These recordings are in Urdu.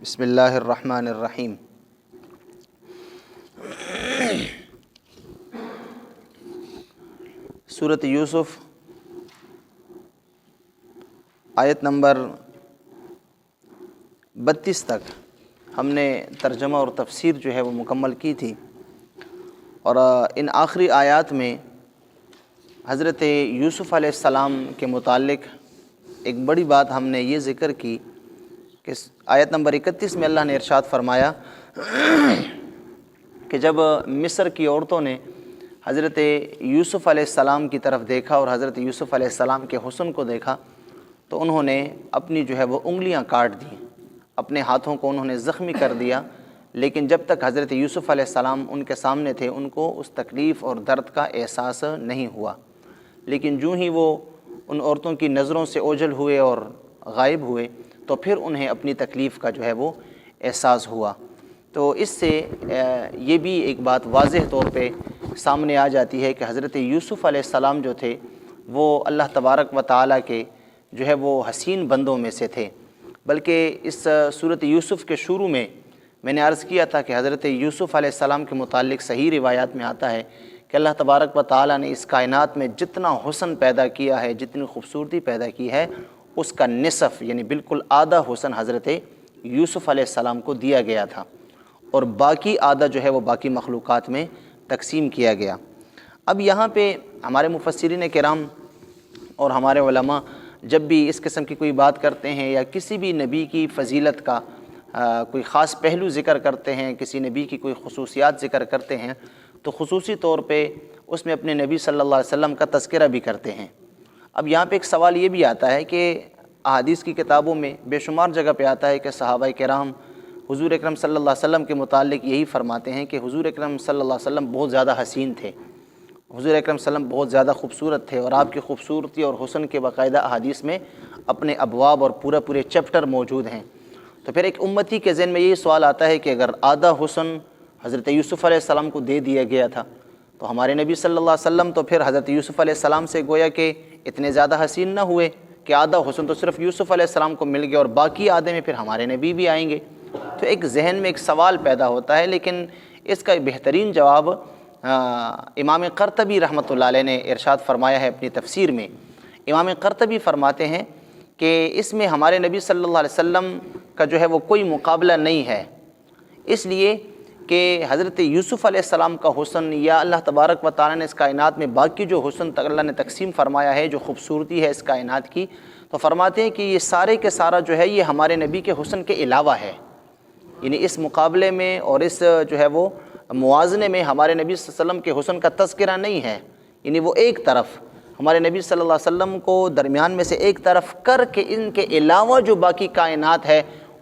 بسم اللہ الرحمن الرحیم۔ سورۃ یوسف آیت نمبر 32 تک ہم نے ترجمہ اور تفسیر جو ہے وہ مکمل کی تھی، اور ان آخری آیات میں حضرت یوسف علیہ السلام کے متعلق ایک بڑی بات ہم نے یہ ذکر کی کہ آیت نمبر 31 میں اللہ نے ارشاد فرمایا کہ جب مصر کی عورتوں نے حضرت یوسف علیہ السلام کی طرف دیکھا اور حضرت یوسف علیہ السلام کے حسن کو دیکھا تو انہوں نے اپنی جو ہے وہ انگلیاں کاٹ دیں، اپنے ہاتھوں کو انہوں نے زخمی کر دیا، لیکن جب تک حضرت یوسف علیہ السلام ان کے سامنے تھے ان کو اس تکلیف اور درد کا احساس نہیں ہوا، لیکن جو ہی وہ ان عورتوں کی نظروں سے اوجھل ہوئے اور غائب ہوئے تو پھر انہیں اپنی تکلیف کا جو ہے وہ احساس ہوا۔ تو اس سے یہ بھی ایک بات واضح طور پہ سامنے آ جاتی ہے کہ حضرت یوسف علیہ السلام جو تھے وہ اللہ تبارک و تعالیٰ کے جو ہے وہ حسین بندوں میں سے تھے، بلکہ اس سورۃ یوسف کے شروع میں نے عرض کیا تھا کہ حضرت یوسف علیہ السلام کے متعلق صحیح روایات میں آتا ہے کہ اللہ تبارک و تعالیٰ نے اس کائنات میں جتنا حسن پیدا کیا ہے، جتنی خوبصورتی پیدا کی ہے، اس کا نصف یعنی بالکل آدھا حسن حضرت یوسف علیہ السلام کو دیا گیا تھا، اور باقی آدھا جو ہے وہ باقی مخلوقات میں تقسیم کیا گیا۔ اب یہاں پہ ہمارے مفسرین کرام اور ہمارے علماء جب بھی اس قسم کی کوئی بات کرتے ہیں یا کسی بھی نبی کی فضیلت کا کوئی خاص پہلو ذکر کرتے ہیں، کسی نبی کی کوئی خصوصیات ذکر کرتے ہیں تو خصوصی طور پہ اس میں اپنے نبی صلی اللہ علیہ وسلم کا تذکرہ بھی کرتے ہیں۔ اب یہاں پہ ایک سوال یہ بھی آتا ہے کہ احادیث کی کتابوں میں بے شمار جگہ پہ آتا ہے کہ صحابہ کرام حضور اکرم صلی اللہ علیہ وسلم کے متعلق یہی فرماتے ہیں کہ حضور اکرم صلی اللہ علیہ وسلم بہت زیادہ حسین تھے، حضور اکرم صلی اللہ علیہ وسلم بہت زیادہ خوبصورت تھے، اور آپ کی خوبصورتی اور حسن کے باقاعدہ احادیث میں اپنے ابواب اور پورے چیپٹر موجود ہیں۔ تو پھر ایک امتی کے ذہن میں یہ سوال آتا ہے کہ اگر آدھا حسن حضرت یوسف علیہ السلام کو دے دیا گیا تھا تو ہمارے نبی صلی اللہ علیہ وسلم تو پھر حضرت یوسف علیہ السلام سے گویا کہ اتنے زیادہ حسین نہ ہوئے کہ آدھا حسن تو صرف یوسف علیہ السلام کو مل گیا اور باقی آدھے میں پھر ہمارے نبی بھی آئیں گے۔ تو ایک ذہن میں ایک سوال پیدا ہوتا ہے، لیکن اس کا بہترین جواب امام قرطبی رحمۃ اللہ علیہ نے ارشاد فرمایا ہے اپنی تفسیر میں۔ امام قرطبی فرماتے ہیں کہ اس میں ہمارے نبی صلی اللہ علیہ وسلم کا جو ہے وہ کوئی مقابلہ نہیں ہے، اس لیے کہ حضرت یوسف علیہ السلام کا حسن یا اللہ تبارک و تعالیٰ نے اس کائنات میں باقی جو حسن اللہ نے تقسیم فرمایا ہے، جو خوبصورتی ہے اس کائنات کی، تو فرماتے ہیں کہ یہ سارے کے سارا جو ہے یہ ہمارے نبی کے حسن کے علاوہ ہے، یعنی اس مقابلے میں اور اس جو ہے وہ موازنے میں ہمارے نبی صلی اللہ علیہ وسلم کے حسن کا تذکرہ نہیں ہے، یعنی وہ ایک طرف ہمارے نبی صلی اللہ علیہ وسلم کو درمیان میں سے ایک طرف کر کے ان کے علاوہ جو باقی کائنات ہے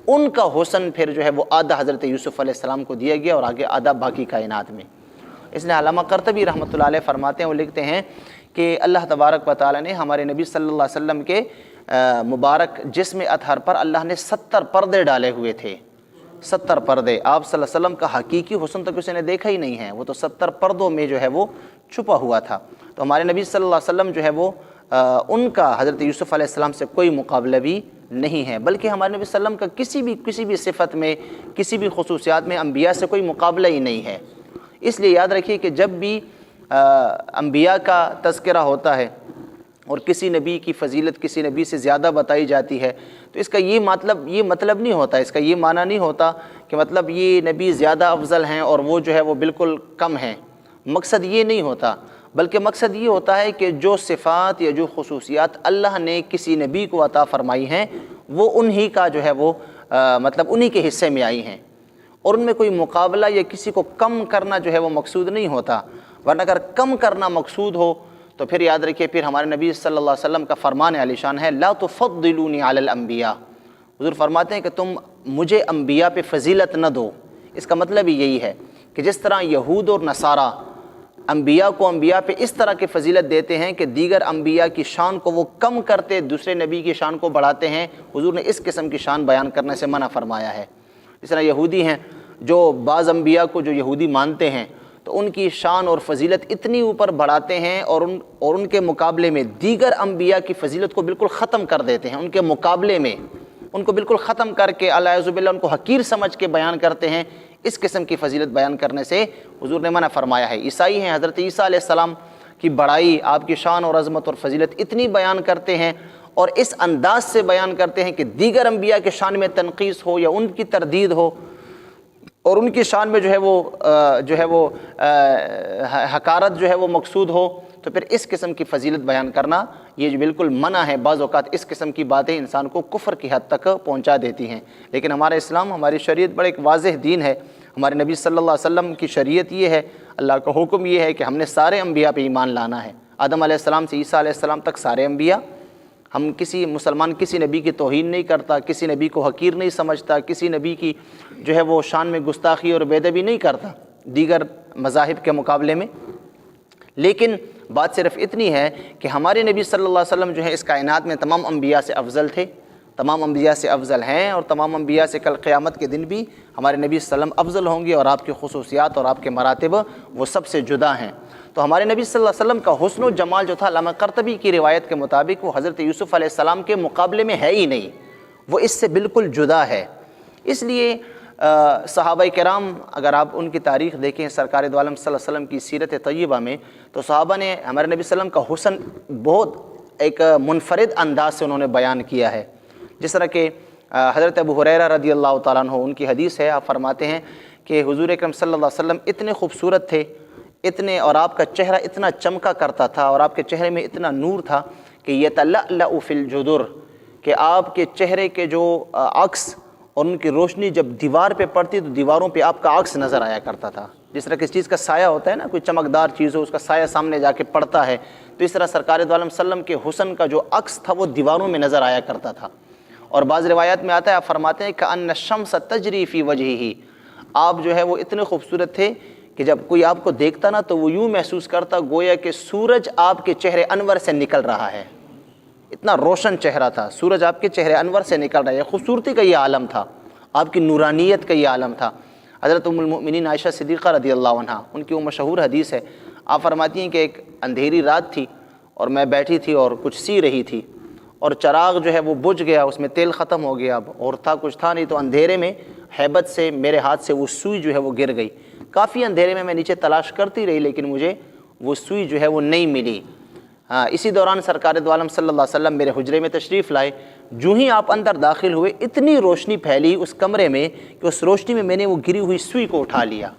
ان کا حسن پھر جو ہے وہ آدھا حضرت یوسف علیہ السلام کو دیا گیا اور آگے آدھا باقی کائنات میں۔ اس لیے علامہ قرطبی رحمۃ اللہ علیہ فرماتے ہیں، وہ لکھتے ہیں کہ اللہ تبارک و تعالیٰ نے ہمارے نبی صلی اللہ علیہ وسلم کے مبارک جسم اطہر پر اللہ نے 70 پردے ڈالے ہوئے تھے، 70 پردے۔ آپ صلی اللہ علیہ وسلم کا حقیقی حسن تو کسی نے دیکھا ہی نہیں ہے، وہ تو 70 پردوں میں جو ہے وہ چھپا ہوا تھا۔ تو ہمارے نبی صلی اللہ علیہ وسلم جو ہے وہ ان کا حضرت یوسف علیہ السلام سے کوئی مقابلہ بھی نہیں ہے، بلکہ ہمارے نبی صلی اللہ علیہ وسلم کا کسی بھی صفت میں، کسی بھی خصوصیات میں انبیاء سے کوئی مقابلہ ہی نہیں ہے۔ اس لیے یاد رکھیے کہ جب بھی انبیاء کا تذکرہ ہوتا ہے اور کسی نبی کی فضیلت کسی نبی سے زیادہ بتائی جاتی ہے تو اس کا یہ مطلب نہیں ہوتا، اس کا یہ معنی نہیں ہوتا کہ مطلب یہ نبی زیادہ افضل ہیں اور وہ جو ہے وہ بالکل کم ہیں، مقصد یہ نہیں ہوتا، بلکہ مقصد یہ ہوتا ہے کہ جو صفات یا جو خصوصیات اللہ نے کسی نبی کو عطا فرمائی ہیں وہ انہی کا جو ہے وہ مطلب انہی کے حصے میں آئی ہیں، اور ان میں کوئی مقابلہ یا کسی کو کم کرنا جو ہے وہ مقصود نہیں ہوتا، ورنہ اگر کم کرنا مقصود ہو تو پھر یاد رکھیے پھر ہمارے نبی صلی اللہ علیہ وسلم کا فرمان عالی شان ہے لا تفضلونی علی الانبیاء، حضور فرماتے ہیں کہ تم مجھے انبیاء پہ فضیلت نہ دو۔ اس کا مطلب ہی یہی ہے کہ جس طرح یہود اور نصارہ انبیاء کو انبیاء پہ اس طرح کی فضیلت دیتے ہیں کہ دیگر انبیاء کی شان کو وہ کم کرتے دوسرے نبی کی شان کو بڑھاتے ہیں، حضور نے اس قسم کی شان بیان کرنے سے منع فرمایا ہے۔ اس طرح یہودی ہیں جو بعض انبیاء کو جو یہودی مانتے ہیں تو ان کی شان اور فضیلت اتنی اوپر بڑھاتے ہیں اور ان کے مقابلے میں دیگر انبیاء کی فضیلت کو بالکل ختم کر دیتے ہیں، ان کے مقابلے میں ان کو بالکل ختم کر کے اعوذ باللہ ان کو حقیر سمجھ کے بیان کرتے ہیں، اس قسم کی فضیلت بیان کرنے سے حضور نے منع فرمایا ہے۔ عیسائی ہیں، حضرت عیسیٰ علیہ السلام کی بڑائی، آپ کی شان اور عظمت اور فضیلت اتنی بیان کرتے ہیں اور اس انداز سے بیان کرتے ہیں کہ دیگر انبیاء کے شان میں تنقیص ہو یا ان کی تردید ہو اور ان کی شان میں جو ہے وہ حقارت جو ہے وہ مقصود ہو، تو پھر اس قسم کی فضیلت بیان کرنا یہ جو بالکل منع ہے۔ بعض اوقات اس قسم کی باتیں انسان کو کفر کی حد تک پہنچا دیتی ہیں، لیکن ہمارا اسلام، ہماری شریعت بڑا ایک واضح دین ہے۔ ہمارے نبی صلی اللہ علیہ وسلم کی شریعت یہ ہے، اللہ کا حکم یہ ہے کہ ہم نے سارے انبیاء پہ ایمان لانا ہے، آدم علیہ السلام سے عیسیٰ علیہ السلام تک سارے انبیاء۔ ہم مسلمان کسی نبی کی توہین نہیں کرتا، کسی نبی کو حقیر نہیں سمجھتا، کسی نبی کی جو ہے وہ شان میں گستاخی اور بے ادبی نہیں کرتا دیگر مذاہب کے مقابلے میں۔ لیکن بات صرف اتنی ہے کہ ہمارے نبی صلی اللہ علیہ وسلم جو ہے اس کائنات میں تمام انبیاء سے افضل تھے، تمام انبیاء سے افضل ہیں، اور تمام انبیاء سے کل قیامت کے دن بھی ہمارے نبی صلی اللہ علیہ وسلم افضل ہوں گے، اور آپ کی خصوصیات اور آپ کے مراتب وہ سب سے جدا ہیں۔ تو ہمارے نبی صلی اللہ علیہ وسلم کا حسن و جمال جو تھا، علامہ قرطبی کی روایت کے مطابق وہ حضرت یوسف علیہ السلام کے مقابلے میں ہے ہی نہیں، وہ اس سے بالکل جدا ہے۔ اس لیے صحابہ کرام، اگر آپ ان کی تاریخ دیکھیں سرکار دو عالم صلی اللہ علیہ وسلم کی سیرت طیبہ میں، تو صحابہ نے ہمارے نبی صلی اللہ علیہ وسلم کا حسن بہت ایک منفرد انداز سے انہوں نے بیان کیا ہے۔ جس طرح کہ حضرت ابو ہریرہ رضی اللہ تعالیٰ عنہ، ان کی حدیث ہے، آپ فرماتے ہیں کہ حضور اکرم صلی اللہ علیہ وسلم اتنے خوبصورت تھے، اور آپ کا چہرہ اتنا چمکا کرتا تھا اور آپ کے چہرے میں اتنا نور تھا کہ یتلألأ فی الجدر، کہ آپ کے چہرے کے جو عکس اور ان کی روشنی جب دیوار پہ پڑتی تو دیواروں پہ آپ کا عکس نظر آیا کرتا تھا۔ جس طرح کسی چیز کا سایہ ہوتا ہے نا، کوئی چمکدار چیز ہو اس کا سایہ سامنے جا کے پڑتا ہے، تو اس طرح سرکار دو عالم صلی اللہ علیہ وسلم کے حسن کا جو عکس تھا وہ دیواروں میں نظر آیا کرتا تھا۔ اور بعض روایات میں آتا ہے، آپ فرماتے ہیں کأن الشمس تجری فی وجہہ، آپ جو ہے وہ اتنے خوبصورت تھے کہ جب کوئی آپ کو دیکھتا نا تو وہ یوں محسوس کرتا گویا کہ سورج آپ کے چہرے انور سے نکل رہا ہے، اتنا روشن چہرہ تھا، سورج آپ کے چہرے انور سے نکل رہا ہے۔ خوبصورتی کا یہ عالم تھا، آپ کی نورانیت کا یہ عالم تھا۔ حضرت ام المؤمنین عائشہ صدیقہ رضی اللہ عنہا، ان کی وہ مشہور حدیث ہے، آپ فرماتی ہیں کہ ایک اندھیری رات تھی اور میں بیٹھی تھی اور کچھ سی رہی تھی، اور چراغ جو ہے وہ بجھ گیا، اس میں تیل ختم ہو گیا، اب اور تھا کچھ تھا نہیں، تو اندھیرے میں ہیبت سے میرے ہاتھ سے وہ سوئی جو ہے وہ گر گئی۔ کافی اندھیرے میں نیچے تلاش کرتی رہی لیکن مجھے وہ سوئی جو ہے وہ نہیں ملی۔ اسی دوران سرکار دو عالم صلی اللہ علیہ وسلم میرے حجرے میں تشریف لائے، جو ہی آپ اندر داخل ہوئے اتنی روشنی پھیلی اس کمرے میں کہ اس روشنی میں میں نے وہ گری ہوئی سوئی کو اٹھا لیا۔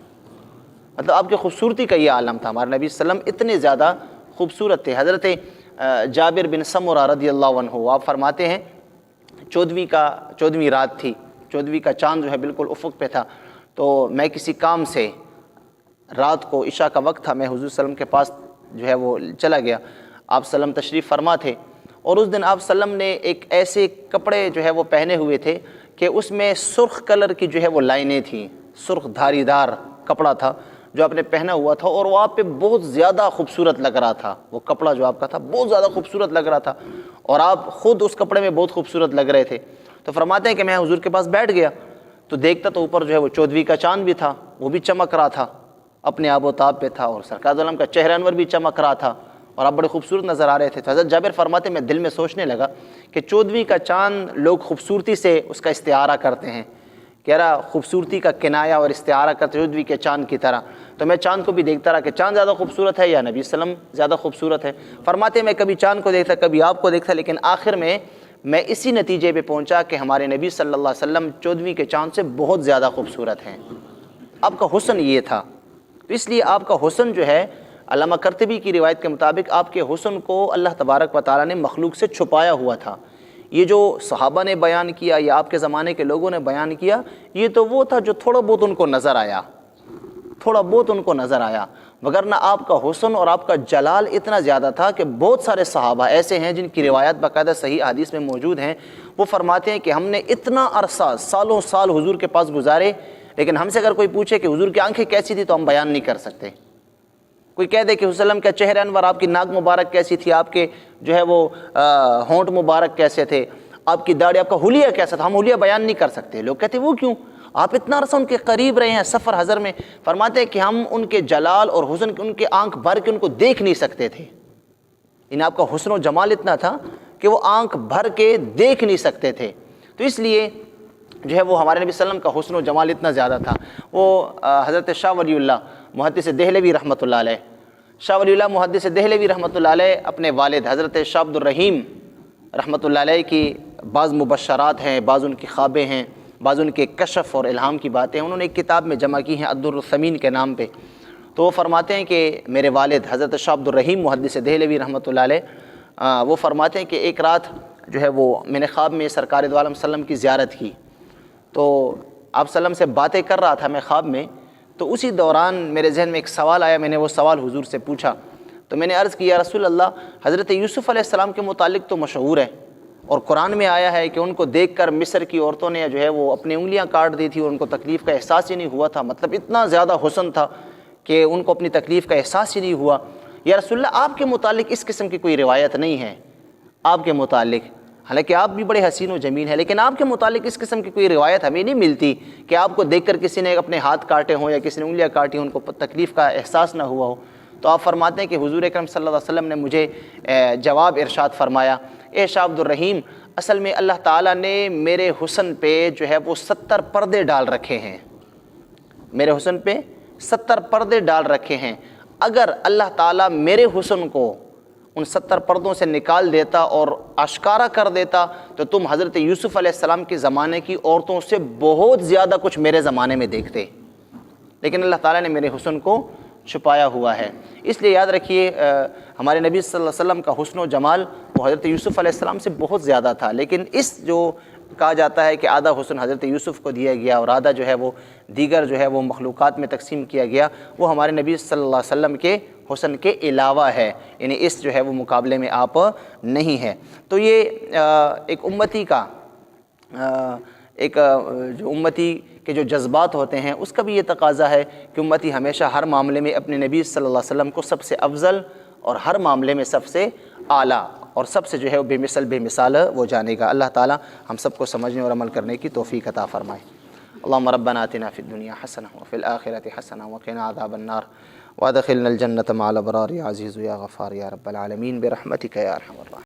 مطلب آپ کی خوبصورتی کا یہ عالم تھا، ہمارے نبی صلی اللہ علیہ وسلم اتنے زیادہ خوبصورت تھے۔ حضرت جابر بن سمرہ رضی اللہ عنہ، آپ فرماتے ہیں 14ویں رات تھی، 14ویں کا چاند جو ہے بالکل افق پہ تھا، تو میں کسی کام سے رات کو عشاء کا وقت تھا، میں حضور صلی اللہ علیہ وسلم کے پاس جو ہے وہ چلا گیا۔ آپ صلی اللہ علیہ وسلم تشریف فرما تھے، اور اس دن آپ صلی اللہ علیہ وسلم نے ایک ایسے کپڑے جو ہے وہ پہنے ہوئے تھے کہ اس میں سرخ کلر کی جو ہے وہ لائنیں تھیں، سرخ دھاری دار کپڑا تھا جو آپ نے پہنا ہوا تھا، اور وہ آپ پہ بہت زیادہ خوبصورت لگ رہا تھا، وہ کپڑا جو آپ کا تھا بہت زیادہ خوبصورت لگ رہا تھا، اور آپ خود اس کپڑے میں بہت خوبصورت لگ رہے تھے۔ تو فرماتے ہیں کہ میں حضور کے پاس بیٹھ گیا تو دیکھتا تو اوپر جو ہے وہ 14ویں کا چاند بھی تھا، وہ بھی چمک رہا تھا، اپنے آب و تاب پہ تھا، اور سرکار دو عالم کا چہرہ انور بھی چمک رہا تھا، اور آپ بڑے خوبصورت نظر آ رہے تھے۔ تو حضرت جابر فرماتے میں دل میں سوچنے لگا کہ 14ویں کا چاند لوگ خوبصورتی سے اس کا استعارہ کرتے ہیں، کہہ رہا خوبصورتی کا کنایہ اور استعارہ کرتے 14ویں کے چاند کی طرح، تو میں چاند کو بھی دیکھتا رہا کہ چاند زیادہ خوبصورت ہے یا نبی صلی اللہ علیہ وسلم زیادہ خوبصورت ہے۔ فرماتے میں کبھی چاند کو دیکھتا کبھی آپ کو دیکھتا، لیکن آخر میں اسی نتیجے پہ پہنچا کہ ہمارے نبی صلی اللہ علیہ وسلم 14ویں کے چاند سے بہت زیادہ خوبصورت ہیں۔ آپ کا حسن یہ تھا، تو اس لیے آپ کا حسن جو ہے، علامہ قرطبی کی روایت کے مطابق آپ کے حسن کو اللہ تبارک و تعالیٰ نے مخلوق سے چھپایا ہوا تھا۔ یہ جو صحابہ نے بیان کیا یا آپ کے زمانے کے لوگوں نے بیان کیا، یہ تو وہ تھا جو تھوڑا بہت ان کو نظر آیا، تھوڑا بہت ان کو نظر آیا، وگرنہ آپ کا حسن اور آپ کا جلال اتنا زیادہ تھا کہ بہت سارے صحابہ ایسے ہیں جن کی روایات باقاعدہ صحیح حدیث میں موجود ہیں، وہ فرماتے ہیں کہ ہم نے اتنا عرصہ سالوں سال حضور کے پاس گزارے، لیکن ہم سے اگر کوئی پوچھے کہ حضور کی آنکھیں کیسی تھی تو ہم بیان نہیں کر سکتے۔ کوئی کہہ دے کہ حضور وسلم کا چہرہ انور، آپ کی ناک مبارک کیسی تھی، آپ کے جو ہے وہ ہونٹ مبارک کیسے تھے، آپ کی داڑھی، آپ کا حلیہ کیسا تھا، ہم حلیہ بیان نہیں کر سکتے۔ لوگ کہتے وہ کیوں، آپ اتنا عرصہ ان کے قریب رہے ہیں سفر حضر میں۔ فرماتے ہیں کہ ہم ان کے جلال اور حسن ان کے آنکھ بھر کے ان کو دیکھ نہیں سکتے تھے، آپ کا حسن و جمال اتنا تھا کہ وہ آنکھ بھر کے دیکھ نہیں سکتے تھے۔ تو اس لیے جو ہے وہ ہمارے نبی صلی اللہ علیہ وسلم کا حسن و جمال اتنا زیادہ تھا۔ وہ حضرت شاہ ولی اللہ محدث دہلوی رحمۃ اللہ علیہ، شاہ ولی اللہ محدث دہلوی رحمۃ اللہ علیہ اپنے والد حضرت شاہ عبد الرحیم رحمۃ اللہ علیہ کی بعض مبشرات ہیں، بعض ان کی خوابیں ہیں، بعض ان کے کشف اور الہام کی باتیں انہوں نے ایک کتاب میں جمع کی ہیں الدر الثمین کے نام پہ۔ تو وہ فرماتے ہیں کہ میرے والد حضرت شاہ عبد الرحیم محدث دہلوی رحمۃ اللہ علیہ وہ فرماتے ہیں کہ ایک رات جو ہے وہ میں نے خواب میں سرکار دو عالم صلی اللہ علیہ وسلم کی زیارت کی، تو آپ صلی اللہ علیہ وسلم سے باتیں کر رہا تھا میں خواب میں، تو اسی دوران میرے ذہن میں ایک سوال آیا، میں نے وہ سوال حضور سے پوچھا، تو میں نے عرض کیا رسول اللہ حضرت یوسف علیہ السلام کے متعلق تو مشہور ہے اور قرآن میں آیا ہے کہ ان کو دیکھ کر مصر کی عورتوں نے جو ہے وہ اپنی انگلیاں کاٹ دی تھی اور ان کو تکلیف کا احساس ہی نہیں ہوا تھا، مطلب اتنا زیادہ حسن تھا کہ ان کو اپنی تکلیف کا احساس ہی نہیں ہوا۔ یا رسول اللہ آپ کے متعلق اس قسم کی کوئی روایت نہیں ہے، آپ کے متعلق، حالانکہ آپ بھی بڑے حسین و جمیل ہیں، لیکن آپ کے متعلق اس قسم کی کوئی روایت ہمیں نہیں ملتی کہ آپ کو دیکھ کر کسی نے اپنے ہاتھ کاٹے ہوں یا کسی نے انگلیاں کاٹی ہوں ان کو تکلیف کا احساس نہ ہوا ہو۔ تو آپ فرماتے ہیں کہ حضور اکرم صلی اللہ علیہ وسلم نے مجھے جواب ارشاد فرمایا، اے شاہ عبد الرحیم، اصل میں اللہ تعالیٰ نے میرے حسن پہ جو ہے وہ 70 پردے ڈال رکھے ہیں، میرے حسن پہ 70 پردے ڈال رکھے ہیں، اگر اللہ تعالیٰ میرے حسن کو ان 70 پردوں سے نکال دیتا اور آشکارا کر دیتا تو تم حضرت یوسف علیہ السلام کے زمانے کی عورتوں سے بہت زیادہ کچھ میرے زمانے میں دیکھتے، لیکن اللہ تعالیٰ نے میرے حسن کو چھپایا ہوا ہے۔ اس لیے یاد رکھیے ہمارے نبی صلی اللہ علیہ وسلم کا حسن و جمال وہ حضرت یوسف علیہ السلام سے بہت زیادہ تھا، لیکن اس جو کہا جاتا ہے کہ آدھا حسن حضرت یوسف کو دیا گیا اور آدھا جو ہے وہ دیگر جو ہے وہ مخلوقات میں تقسیم کیا گیا، وہ ہمارے نبی صلی اللہ علیہ وسلم کے حسن کے علاوہ ہے، یعنی اس جو ہے وہ مقابلے میں آپ نہیں ہیں۔ تو یہ ایک امتی کا جو امتی کے جو جذبات ہوتے ہیں اس کا بھی یہ تقاضا ہے کہ امتی ہمیشہ ہر معاملے میں اپنے نبی صلی اللہ علیہ وسلم کو سب سے افضل اور ہر معاملے میں سب سے اعلیٰ اور سب سے جو ہے وہ بے مثال وہ جانے گا۔ اللہ تعالیٰ ہم سب کو سمجھنے اور عمل کرنے کی توفیق عطا فرمائے۔ اللہم ربنا آتنا فی الدنیا حسنہ وفی الآخرۃ حسنہ وقنا عذاب النار وادخلنا الجنۃ مع الابرار یا عزیز یا غفار یا رب العالمین برحمتک یا ارحم الراحمین۔